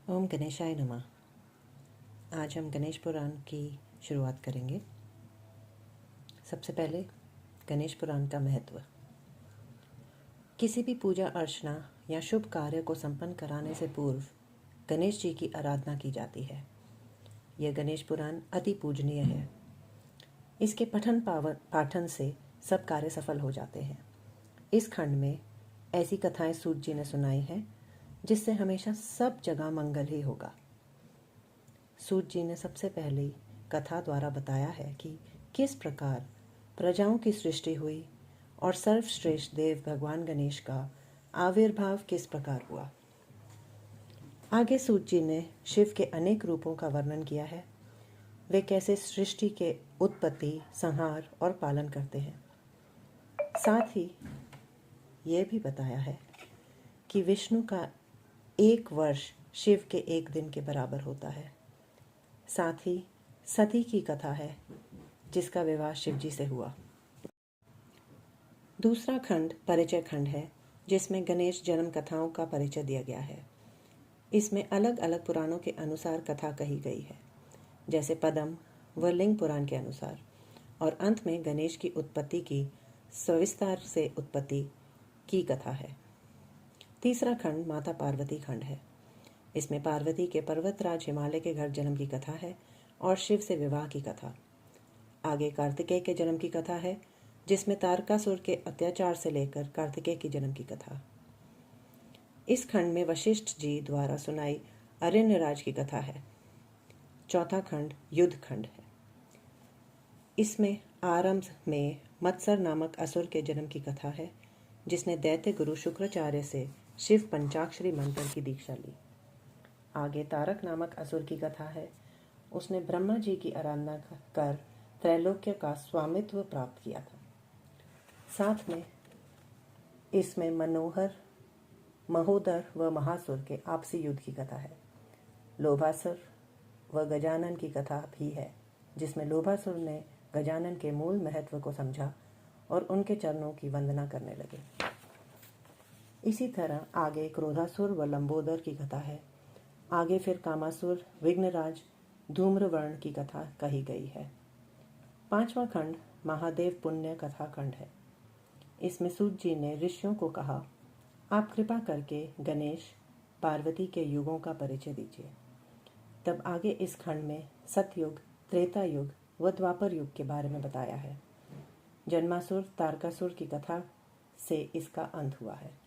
ओम गणेशाय नमः। आज हम गणेश पुराण की शुरुआत करेंगे। सबसे पहले गणेश पुराण का महत्व। किसी भी पूजा अर्चना या शुभ कार्य को संपन्न कराने से पूर्व गणेश जी की आराधना की जाती है। यह गणेश पुराण अति पूजनीय है। इसके पाठन से सब कार्य सफल हो जाते हैं। इस खंड में ऐसी कथाएं सूत जी ने सुनाई हैं जिससे हमेशा सब जगह मंगल ही होगा। सूत जी ने सबसे पहले कथा द्वारा बताया है कि किस प्रकार प्रजाओं की सृष्टि हुई और सर्वश्रेष्ठ देव भगवान गणेश का आविर्भाव किस प्रकार हुआ। आगे सूत जी ने शिव के अनेक रूपों का वर्णन किया है। वे कैसे सृष्टि के उत्पत्ति, संहार और पालन करते हैं। साथ ही ये भी बताया है कि विष्णु का एक वर्ष शिव के एक दिन के बराबर होता है। साथ ही सती की कथा है जिसका विवाह शिव जी से हुआ। दूसरा खंड परिचय खंड है जिसमें गणेश जन्म कथाओं का परिचय दिया गया है। इसमें अलग अलग पुराणों के अनुसार कथा कही गई है, जैसे पद्म व लिंग पुराण के अनुसार, और अंत में गणेश की उत्पत्ति की सविस्तार से उत्पत्ति की कथा है। तीसरा खंड माता पार्वती खंड है। इसमें पार्वती के पर्वतराज हिमालय के घर जन्म की कथा है और शिव से विवाह की कथा। आगे कार्तिकेय के जन्म की कथा है जिसमें तारकासुर के अत्याचार से लेकर कार्तिकेय की जन्म की कथा। इस खंड में वशिष्ठ जी द्वारा सुनाई अरण्यराज की कथा है। चौथा खंड युद्ध खंड है। इसमें आरंभ में मत्सर नामक असुर के जन्म की कथा है जिसने दैत्य गुरु शुक्राचार्य से शिव पंचाक्षरी मंत्र की दीक्षा ली। आगे तारक नामक असुर की कथा है। उसने ब्रह्मा जी की आराधना कर त्रैलोक्य का स्वामित्व प्राप्त किया था। साथ में इसमें मनोहर, महोदर व महासुर के आपसी युद्ध की कथा है। लोभासुर व गजानन की कथा भी है जिसमें लोभासुर ने गजानन के मूल महत्व को समझा और उनके चरणों की वंदना करने लगे। इसी तरह आगे क्रोधासुर व लंबोदर की कथा है। आगे फिर कामासुर, विघ्नराज, धूम्रवर्ण की कथा कही गई है। पांचवा खंड महादेव पुण्य कथा खंड है। इसमें सूत जी ने ऋषियों को कहा, आप कृपा करके गणेश पार्वती के युगों का परिचय दीजिए। तब आगे इस खंड में सतयुग, त्रेता युग व द्वापर युग के बारे में बताया है। जन्मासुर, तारकासुर की कथा से इसका अंत हुआ है।